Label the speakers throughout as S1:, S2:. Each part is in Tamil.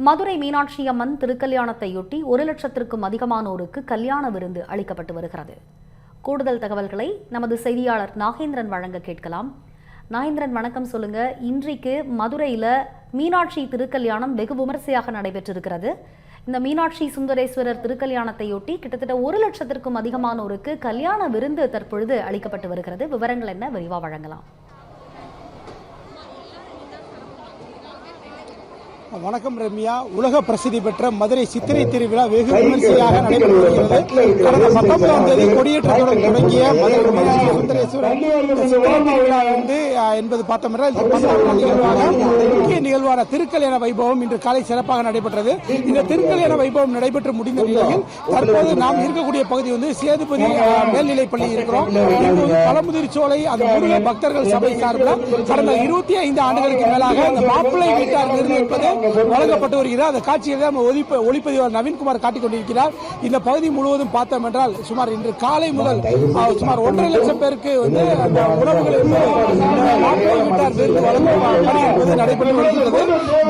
S1: மதுரை மீனாட்சி அம்மன் திருக்கல்யாணத்தையொட்டி 1 லட்சத்திற்கும் அதிகமானோருக்கு கல்யாண விருந்து அளிக்கப்பட்டு வருகிறது. கூடுதல் தகவல்களை நமது செய்தியாளர் நாகேந்திரன் வழங்க கேட்கலாம். நாகேந்திரன், வணக்கம். சொல்லுங்க, இன்றைக்கு மதுரையில மீனாட்சி திருக்கல்யாணம் வெகு விமர்சையாக நடைபெற்றிருக்கிறது. இந்த மீனாட்சி சுந்தரேஸ்வரர் திருக்கல்யாணத்தையொட்டி கிட்டத்தட்ட 1 லட்சத்திற்கும் அதிகமானோருக்கு கல்யாண விருந்து தற்பொழுது அளிக்கப்பட்டு வருகிறது. விவரங்கள் என்ன, விரிவாக வழங்கலாம்.
S2: வணக்கம் ரம்யா. உலக பிரசித்தி பெற்ற மதுரை சித்திரை திருவிழா வெகு விமர்சையாக நடைபெற்று வருகிறது. கடந்த 19ஆம் தேதி கொடியேற்றத்துடன் தொடங்கிய மதுரை மீனாட்சி சுந்தரேஸ்வரர் திருவிழா என்பது பார்த்தோம்னா முக்கிய நிகழ்வான திருக்கல்யாண வைபவம் இன்று காலை சிறப்பாக நடைபெற்றது. இந்த திருக்கல்யாண வைபவம் நடைபெற்று முடிந்த நிலையில் தற்போது நாம் இருக்கக்கூடிய பகுதி சேதுபதி மேல்நிலைப்பள்ளி இருக்கிறோம். பழமுதிர் சோலை அந்த முருக பக்தர்கள் சபை சார்பில் கடந்த 25 ஆண்டுகளுக்கு மேலாக இந்த மாப்பிள்ளை வீட்டார் விருந்து என்பது வழங்கப்பட்டு வருகிறது. அந்த காட்சியை ஒளிப்பதிவாளர் நவீன்குமார் காட்டிக் கொண்டிருக்கிறார். இந்த பகுதி முழுவதும் பார்த்தோம் என்றால் சுமார் இன்று காலை முதல் சுமார் 1.5 லட்சம் பேருக்கு அந்த உணவுகள் நடைபெற்று வருகிறது.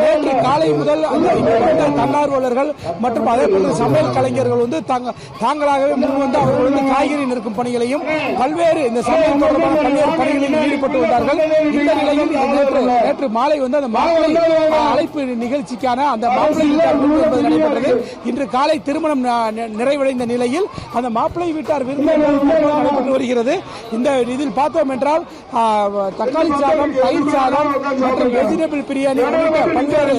S2: நேற்று காலை முதல் தன்னார்வலர்கள் மற்றும் அதே போன்ற சமையல் கலைஞர்கள் தாங்களாகவே முன்வந்து அவர்கள் காய்கறி நிற்கும் பணிகளையும் பல்வேறு இந்த சமையல் தொடர்பான பல்வேறு பணிகளில் ஈடுபட்டு வந்தார்கள். இந்த நிலையில் நேற்று மாலை அந்த மாப்பிள்ளை அழைப்பு நிகழ்ச்சிக்கான அந்த மாப்பிள்ளை வீட்டார் விருந்து என்பது நடைபெற்றது. இன்று காலை திருமணம் நிறைவடைந்த நிலையில் அந்த மாப்பிள்ளை வீட்டார் விருந்து நடைபெற்று வருகிறது. இந்த இதில் பார்த்தோம் என்றால் தக்காளி சாதம், தயிர் சாதம் மற்றும் வெஜிடபிள் பிரியாணி உள்ளிட்ட பல்வேறு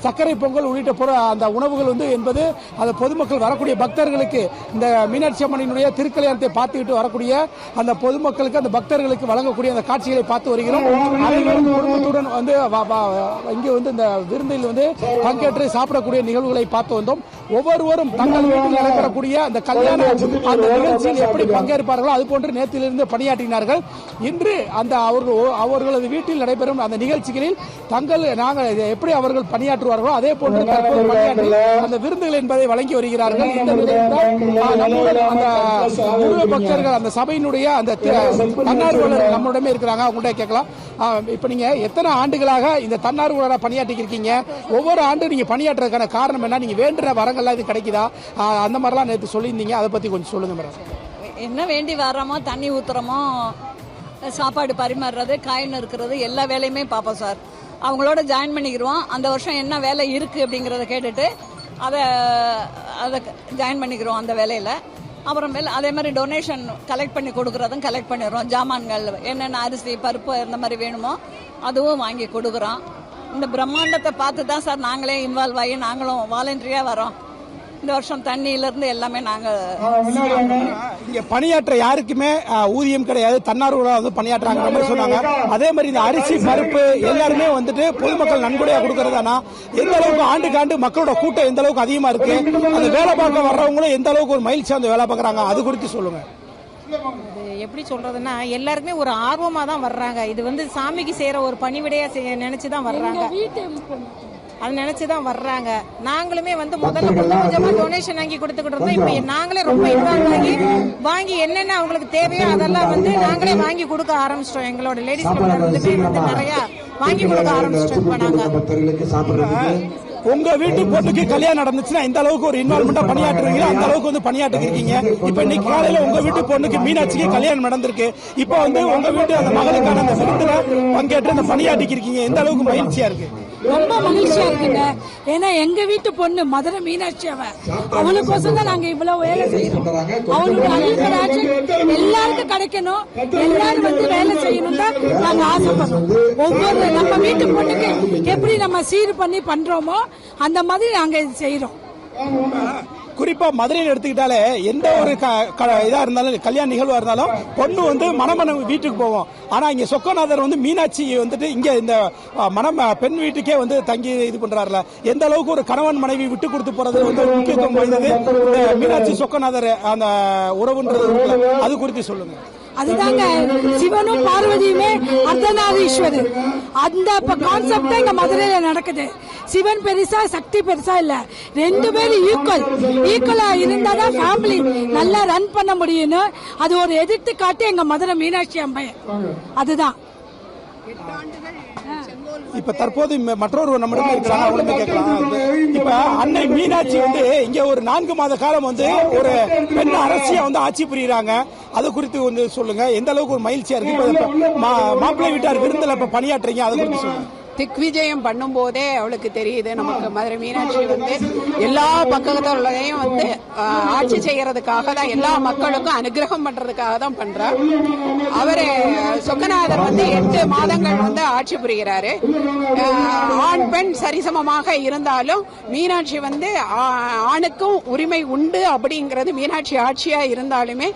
S2: சர்க்கரை பொங்கல் உள்ளிட்ட அந்த உணவுகள் என்பது அந்த பொதுமக்கள் வரக்கூடிய பக்தர்களுக்கு இந்த மீனாட்சி அம்மனினுடைய திருக்கல்யாணத்தை பார்த்துக்கிட்டு வரக்கூடிய அந்த பொதுமக்களுக்கு அந்த பக்தர்களுக்கு வழங்கக்கூடிய அந்த காட்சிகளை பார்த்து வருகிறோம். அனைவரும் குடும்பத்துடன் இங்கே இந்த விருந்தில் பங்கேற்று சாப்பிடக்கூடிய நிகழ்வுகளை பார்த்து வந்தோம். ஒவ்வொருவரும் தங்கள் வீட்டில் நடைபெறக்கூடிய அந்த கல்யாண அந்த நிகழ்ச்சியில் எப்படி பங்கேற்பார்களோ அதுபோன்று நேற்றிலிருந்து பணியாற்றினார்கள். இன்று அந்த அவர்களது வீட்டில் நடைபெறும் அந்த நிகழ்ச்சிகளில் நாங்கள் எப்படி அவர்கள் பணியாற்றுவார்களோ அதே போன்று பணியாற்றி அந்த விருந்துகள் என்பதை வழங்கி வருகிறார்கள். இந்த அந்த பக்தர்கள் அந்த சபையினுடைய அந்த தன்னார்வலர் நம்முடமே இருக்கிறாங்க, அவங்கள்ட்ட கேட்கலாம். இப்ப நீங்க எத்தனை ஆண்டுகளாக இந்த தன்னார்வலராக பணியாற்றி இருக்கீங்க? ஒவ்வொரு ஆண்டும் நீங்க பணியாற்றுறதுக்கான காரணம் என்ன? நீங்க வேண்டுற வரங்கள்லாம் இது கிடைக்குதா? அந்த மாதிரிலாம் நேற்று சொல்லியிருந்தீங்க, அதை பத்தி கொஞ்சம் சொல்லுங்க மேடம்.
S3: என்ன வேண்டி வர்றோமோ, தண்ணி ஊத்துறோமோ, சாப்பாடு பரிமாறுறது, காய் நறுக்கிறது, எல்லா வேலையுமே பார்ப்போம் சார். அவங்களோட ஜாயின் பண்ணிக்கிறோம். அந்த வருஷம் என்ன வேலை இருக்கு அப்படிங்கறத கேட்டுட்டு அதை ஜாயின் பண்ணிக்கிறோம் அந்த வேலையில. அப்புறமேல அதே மாதிரி டொனேஷன் கலெக்ட் பண்ணி கொடுக்கறதும் கலெக்ட் பண்ணிடுறோம். ஜாமான்கள் என்னென்ன அரிசி பருப்பு இந்த மாதிரி வேணுமோ அதுவும் வாங்கி கொடுக்குறோம். இந்த பிரம்மாண்டத்தை பார்த்து தான் சார் நாங்களே இன்வால்வ் ஆகி நாங்களும் வாலண்டரியா வரோம். இந்த வருஷம் தண்ணியில இருந்து எல்லாமே நாங்க
S2: இங்க பணியாற்ற யாருக்குமே ஊதியம் கிடையாது, தன்னார்வலா பணியாற்றுறாங்க சொன்னாங்க. அதே மாதிரி இந்த அரிசி பருப்பு எல்லாருமே பொதுமக்கள் நன்கொடையா கொடுக்கறதானா? எந்த அளவுக்கு ஆண்டுக்கு ஆண்டு மக்களோட கூட்டம் எந்த அளவுக்கு அதிகமா இருக்கு? அந்த வேலை பார்க்க வர்றவங்களும் எந்த அளவுக்கு ஒரு மகிழ்ச்சியா அந்த வேலை பார்க்கறாங்க, அது குறித்து சொல்லுங்க.
S4: எப்படி சொல்றதுன்னா, எல்லாருக்குமே ஒரு ஆர்வமா தான் வர்றாங்க. இது சாமிக்கு செய்யற ஒரு பணிவிடையா நினைச்சுதான் வர்றாங்க. அது நினைச்சுதான் வர்றாங்க. நாங்களுமே முதல்ல கொஞ்சமா டொனேஷன் வாங்கி கொடுத்துக்கிட்டு இருந்தோம். இப்ப நாங்களே ரொம்ப இன்வால்வ் ஆகி வாங்கி என்னென்ன அவங்களுக்கு தேவையோ அதெல்லாம் நாங்களே வாங்கி கொடுக்க ஆரம்பிச்சிட்டோம். எங்களோட லேடிஸ் கிளப்ல நிறைய வாங்கி கொடுக்க ஆரம்பிச்சிட்டோம்.
S2: உங்க வீட்டு பொண்ணுக்கு கல்யாணம் நடந்துச்சுன்னா இந்த அளவுக்கு ஒரு இன்வால்வ்மெண்டா பணியாற்றுவீங்களா? அந்த அளவுக்கு பணியாற்றி இருக்கீங்க. இப்ப இன்னைக்கு காலையில உங்க வீட்டு பொண்ணுக்கு மீனாட்சிக்கு கல்யாணம் நடந்திருக்கு. இப்ப உங்க வீட்டு அந்த மகளுக்கான அந்த விருதுல பங்கேற்று அந்த பணியாற்றி இருக்கீங்க. எந்த அளவுக்கு மகிழ்ச்சியா இருக்கு?
S5: ரொம்ப மகிழ்ச்சியா இருக்குங்க. ஏன்னா எங்க வீட்டு பொண்ணு மதுரை மீனாட்சி, அவளுக்கோசம் தான் நாங்க இவ்வளவு வேலை செய்யறோம். அவளுக்கு எல்லாருக்கும் கிடைக்கணும், எல்லாரும் வேலை செய்யணும் தான் நாங்க ஆசைப்படுறோம். ஒவ்வொரு நம்ம வீட்டு பொண்ணுக்கு எப்படி நம்ம சீர் பண்ணி பண்றோமோ அந்த மாதிரி நாங்க இது செய்யறோம்.
S2: குறிப்பா மதுரையில் எடுத்துக்கிட்டாலே எந்த ஒரு இதா இருந்தாலும், கல்யாண நிகழ்வா இருந்தாலும் பொண்ணு மணமன வீட்டுக்கு போவோம். ஆனா இங்க சொக்கநாதர் மீனாட்சி இங்க இந்த பெண் வீட்டுக்கே தங்கி இது பண்றாருல, எந்த அளவுக்கு ஒரு கணவன் மனைவி விட்டு கொடுத்து போறது முக்கியத்துவம் வாய்ந்தது மீனாட்சி சொக்கநாதர் அந்த உறவுன்றது, அது குறித்து சொல்லுங்க.
S5: அதுதாங்க சிவனும் பார்வதியுமே அர்த்தநாரீஸ்வரர். அந்த கான்செப்ட் இங்க மதுரையில நடக்குது. சிவன் பெருசா சக்தி பெருசா இல்ல, 2 பேரும் ஈக்குவலா இருந்தாதான் ஃபேமிலி நல்லா ரன் பண்ண முடியும்னு அது ஒரு எடுத்துக்காட்டு எங்க மதுரை மீனாட்சி அம்மையார். அதுதான்
S2: இப்ப தற்போது மற்றொரு நம்மிடம் இருக்கிறாங்க, அவங்களுமே கேட்கலாம். இப்ப அன்னை மீனாட்சி வந்து இங்க ஒரு 4 மாத காலம் வந்து ஒரு பெண் அரசியா வந்து ஆட்சி புரியுறாங்க. அது குறித்து வந்து சொல்லுங்க, எந்த அளவுக்கு ஒரு மகிழ்ச்சியா இருக்கு. மாப்பிள்ளை வீட்டார் விருந்தில் இப்ப பணியாற்றுறீங்க, அது குறித்து சொல்லுங்க.
S6: திக்விஜயம் பண்ணும் போதே அவளுக்கு தெரியுது நமக்கு மதுரை மீனாட்சி வந்து எல்லா பக்கத்துலயும் வந்து ஆட்சி செய்யறதுக்காக தான், எல்லா மக்களுக்கும் அனுகிரகம் பண்றதுக்காக தான் பண்றா. அவரு சொக்கநாதர் வந்து 8 மாதங்கள் வந்து ஆட்சி புரிகிறாரு. ஆண் பெண் சரிசமமாக இருந்தாலும் மீனாட்சி வந்து ஆணுக்கும் உரிமை உண்டு அப்படிங்கிறது, மீனாட்சி ஆட்சியா இருந்தாலுமே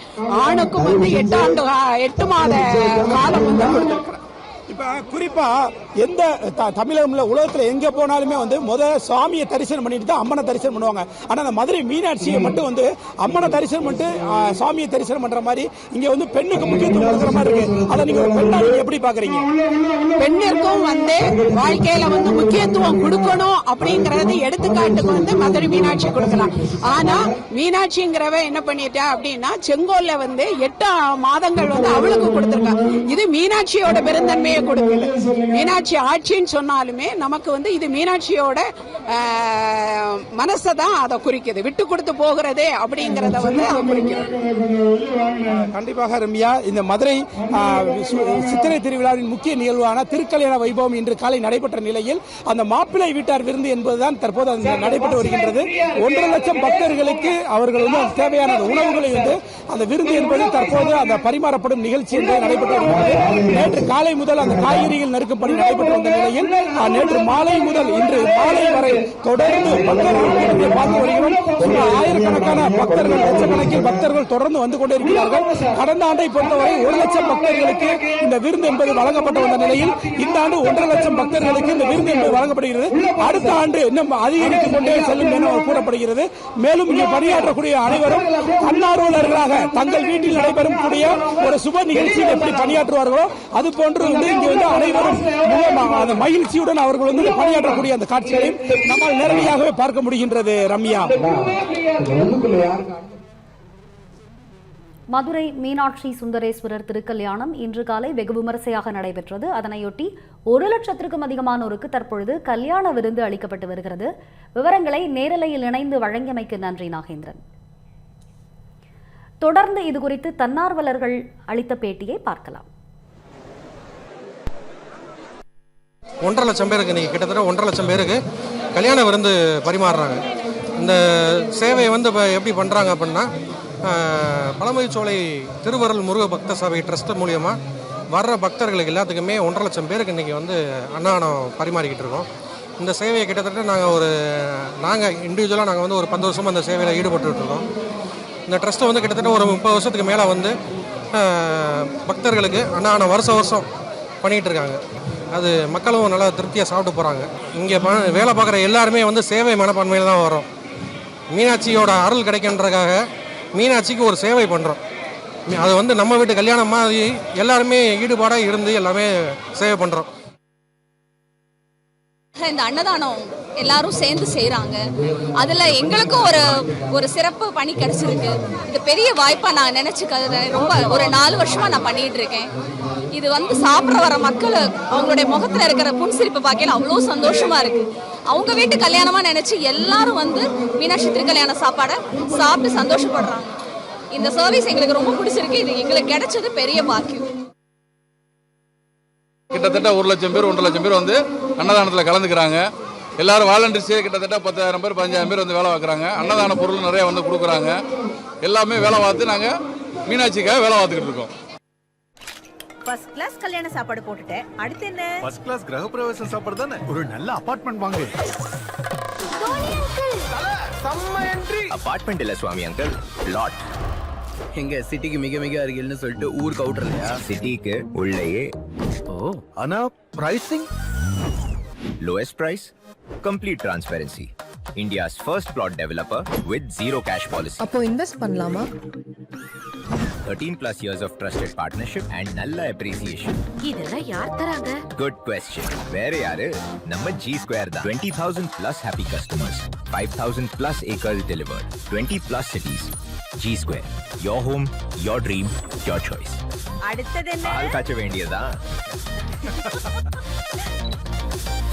S6: ஆணுக்கும் வந்து 8 மாத காலம் வந்து கொடுத்திருக்கிறார்.
S2: இப்ப குறிப்பா எந்த தமிழகம்ல உலகத்துல எங்க போனாலுமே வந்து சுவாமியை தரிசனம் பண்ணிட்டு தான் அம்மனை தரிசனம் பண்ணுவாங்க. ஆனா அந்த மதுரை மீனாட்சியை மட்டும் வந்து அம்மனை தரிசனம் பண்ணிட்டு சுவாமியை தரிசனம் பண்ற மாதிரி இங்க வந்து பெண்ணுக்கு முக்கியத்துவம் கொடுக்கிற மாதிரி இருக்கு. அதை நீங்க பெண்ணா நீங்க எப்படி பாக்குறீங்க?
S6: பெண்ணிற்கும் வந்து வாழ்க்கையில வந்து முக்கியத்துவம் கொடுக்கணும் அப்படிங்கறது எடுத்துக்காட்டுக்கு வந்து மதுரை மீனாட்சி கொடுக்கலாம். ஆனா மீனாட்சிங்கிறவ என்ன பண்ணிட்டா அப்படின்னா செங்கோல்ல வந்து 8 மாதங்கள் வந்து அவளுக்கு கொடுத்திருக்காங்க. இது மீனாட்சியோட பெருந்தன்மையை கொடுக்கல. மீனாட்சி ஆட்சின்னு சொன்னாலுமே நமக்கு வந்து இது மீனாட்சியோட மனசதான் அதை குறிக்குது. விட்டு கொடுத்து போகிறது அப்படிங்கறத வந்து அதை குறிக்கிறது.
S2: கண்டிப்பாக ரம்யா, இந்த மதுரை சித்திரை திருவிழாவின் முக்கிய நிகழ்வான திருக்கல்யாண வைபவம் இன்று காலை நடைபெற்ற நிலையில் அந்த மாப்பிள்ளை வீட்டார் விருந்து என்பதுதான் தற்போது நடைபெற்று வருகின்றது. 1.5 லட்சம் பக்தர்களுக்கு அவர்கள் வந்து தேவையான உணவுகளை வந்து அந்த விருந்து என்பது தற்போது அந்த பரிமாறப்படும் நிகழ்ச்சி என்பது நடைபெற்று வருகிறது. நேற்று காலை முதல் அந்த காய்கறிகள் நறுக்கும் பணி நடைபெற்று வந்த நிலையில் நேற்று மாலை முதல் இன்று மாலை வரை தொடர்ந்து பக்தர்கள் பார்த்து வருகிறோம். ஆயிரக்கணக்கான பக்தர்கள், லட்சக்கணக்கில் பக்தர்கள் தொடர்ந்து வந்து கொண்டிருக்கிறார்கள். கடந்த ஆண்டை பொறுத்தவரை 1 லட்சம் பக்தர்களுக்கு இந்த விருந்து என்பது வழங்கப்பட்டு வந்த நிலையில் இந்த ஆண்டு 1.5 லட்சம் பக்தர்களுக்கு இந்த விருந்து என்பது வழங்கப்படுகிறது. அடுத்த ஆண்டு இன்னும் அதிகரித்துக் கொண்டே செல்லும் என கூறப்படுகிறது. மேலும் இங்கே பணியாற்றக்கூடிய அனைவரும் தன்னார்வலர்களாக தங்கள் வீட்டில் நடைபெறும் கூடிய ஒரு சுப நிகழ்ச்சியில் எப்படி பணியாற்றுவார்களோ அது போன்று வந்து இங்கே வந்து அனைவரும் அந்த மகிழ்ச்சியுடன் அவர்கள் வந்து பணியாற்றக்கூடிய அந்த காட்சிகளையும் நம்மால் நேரடியாகவே பார்க்க முடிகின்றது. ரம்யா,
S1: மதுரை மீனாட்சி சுந்தரேஸ்வரர் திருக்கல்யாணம் இன்று காலை வெகு விமரிசையாக நடைபெற்றது. அதனையொட்டி 1 லட்சத்திற்கும் அதிகமானோருக்கு தற்பொழுது கல்யாண விருந்து அளிக்கப்பட்டு வருகிறது. விவரங்களை நேரலையில் இணைந்து வழங்கியமைக்கு நன்றி நாகேந்திரன். தொடர்ந்து இதுகுறித்து தன்னார்வலர்கள் அளித்த பேட்டியை பார்க்கலாம்.
S7: 1.5 லட்சம் பேருக்கு இன்றைக்கி கிட்டத்தட்ட 1.5 லட்சம் பேருக்கு கல்யாண விருந்து பரிமாறுறாங்க. இந்த சேவையை வந்து இப்போ எப்படி பண்ணுறாங்க அப்படின்னா, பழமுதிர்ச்சோலை திருவருள் முருக பக்த சபை ட்ரஸ்ட் மூலியமாக வர்ற பக்தர்களுக்கு எல்லாத்துக்குமே 1.5 லட்சம் பேருக்கு இன்றைக்கி வந்து அன்னதானம் பரிமாறிக்கிட்டு இருக்கோம். இந்த சேவையை கிட்டத்தட்ட நாங்கள் இண்டிவிஜுவலாக நாங்கள் வந்து ஒரு 10 வருஷமாக அந்த சேவையில் ஈடுபட்டுருக்கோம். இந்த ட்ரஸ்ட்டை வந்து கிட்டத்தட்ட ஒரு 30 வருஷத்துக்கு மேலே வந்து பக்தர்களுக்கு அன்னதானம் வருஷம் பண்ணிகிட்டு இருக்காங்க. அது மக்களும் நல்லா திருப்தியாக சாப்பிட்டு போகிறாங்க. இங்கே வேலை பார்க்குற எல்லாருமே வந்து சேவை மனப்பான்மையில் தான் வரோம். மீனாட்சியோட அருள் கிடைக்கின்றதுக்காக மீனாட்சிக்கு ஒரு சேவை பண்ணுறோம். அது வந்து நம்ம வீட்டு கல்யாணம் மாதிரி எல்லாருமே ஈடுபாடாக இருந்து எல்லாமே சேவை பண்ணுறோம்.
S8: இந்த அன்னதானம் எல்லாரும் சேர்ந்து செய்கிறாங்க. அதில் எங்களுக்கும் ஒரு சிறப்பு பணி கிடைச்சிருக்கு. இது பெரிய வாய்ப்பாக நான் நினச்சிக்கிறது. ரொம்ப ஒரு 4 வருஷமாக நான் பண்ணிகிட்டு இருக்கேன். இது வந்து சாப்பிட வர மக்கள் அவங்களுடைய முகத்தில் இருக்கிற புன்சிரிப்பு பார்க்கல அவ்வளோ சந்தோஷமாக இருக்குது. அவங்க வீட்டு கல்யாணமாக நினச்சி எல்லாரும் வந்து மீனாட்சி திருக்கல்யாண சாப்பாடை சாப்பிட்டு சந்தோஷப்படுறாங்க. இந்த சர்வீஸ் எங்களுக்கு ரொம்ப பிடிச்சிருக்கு. இது எங்களுக்கு கிடைச்சது பெரிய பாக்கியம்.
S9: கிட்டத்தட்ட 1 லட்சம் பேர் 1.5 லட்சம் பேர் வந்து அன்னதானத்தில் கலந்துக்கிறாங்க. எல்லாரும் வாலண்டியர்ஸே கிட்டத்தட்ட 10,000 பேர் 15,000 பேர் வந்து வேலை பார்க்குறாங்க. அன்னதான பொருள் நிறைய வந்து கொடுக்குறாங்க. எல்லாமே வேலை பார்த்து நாங்கள் மீனாட்சிக்காக வேலை பார்த்துக்கிட்டு இருக்கோம்.
S10: ஃபர்ஸ்ட் கிளாஸ் கல்யாண சாப்பாடு போட்டுட்டேன். அடுத்து என்ன?
S11: ஃபர்ஸ்ட் கிளாஸ் கிரகப்பிரவேச சாப்பாடு தானே. ஒரு நல்ல அபார்ட்மெண்ட் வாங்கு.
S10: செம்ம என்ட்ரி.
S12: அபார்ட்மெண்ட் இல்ல சுவாமி அங்கிள், லாட்.
S13: எங்க சிட்டிக்கு மிக மிக அருகில்னு சொல்லிட்டு ஊருக்கு அவுட்டர் இல்லையா?
S12: சிட்டிக்கு உள்ளேயே.
S11: ஓ, ஆனா pricing
S12: lowest price, complete transparency. India's first plot developer with zero cash policy.
S10: அப்போ இன்வெஸ்ட் பண்ணலாமா?
S12: 13+ years of trusted partnership and நல்ல appreciation.
S10: இதெல்லாம் யார் தராங்க?
S12: Good question. வேற யாரு? நம்ம G Square தான். 20,000+ happy customers, 5,000+ acres delivered, 20+ cities. G Square, your home, your dream, your choice.
S10: அடுத்தது என்ன?
S12: பால் காய்ச்ச வேண்டியதா?
S1: வணக்கம்.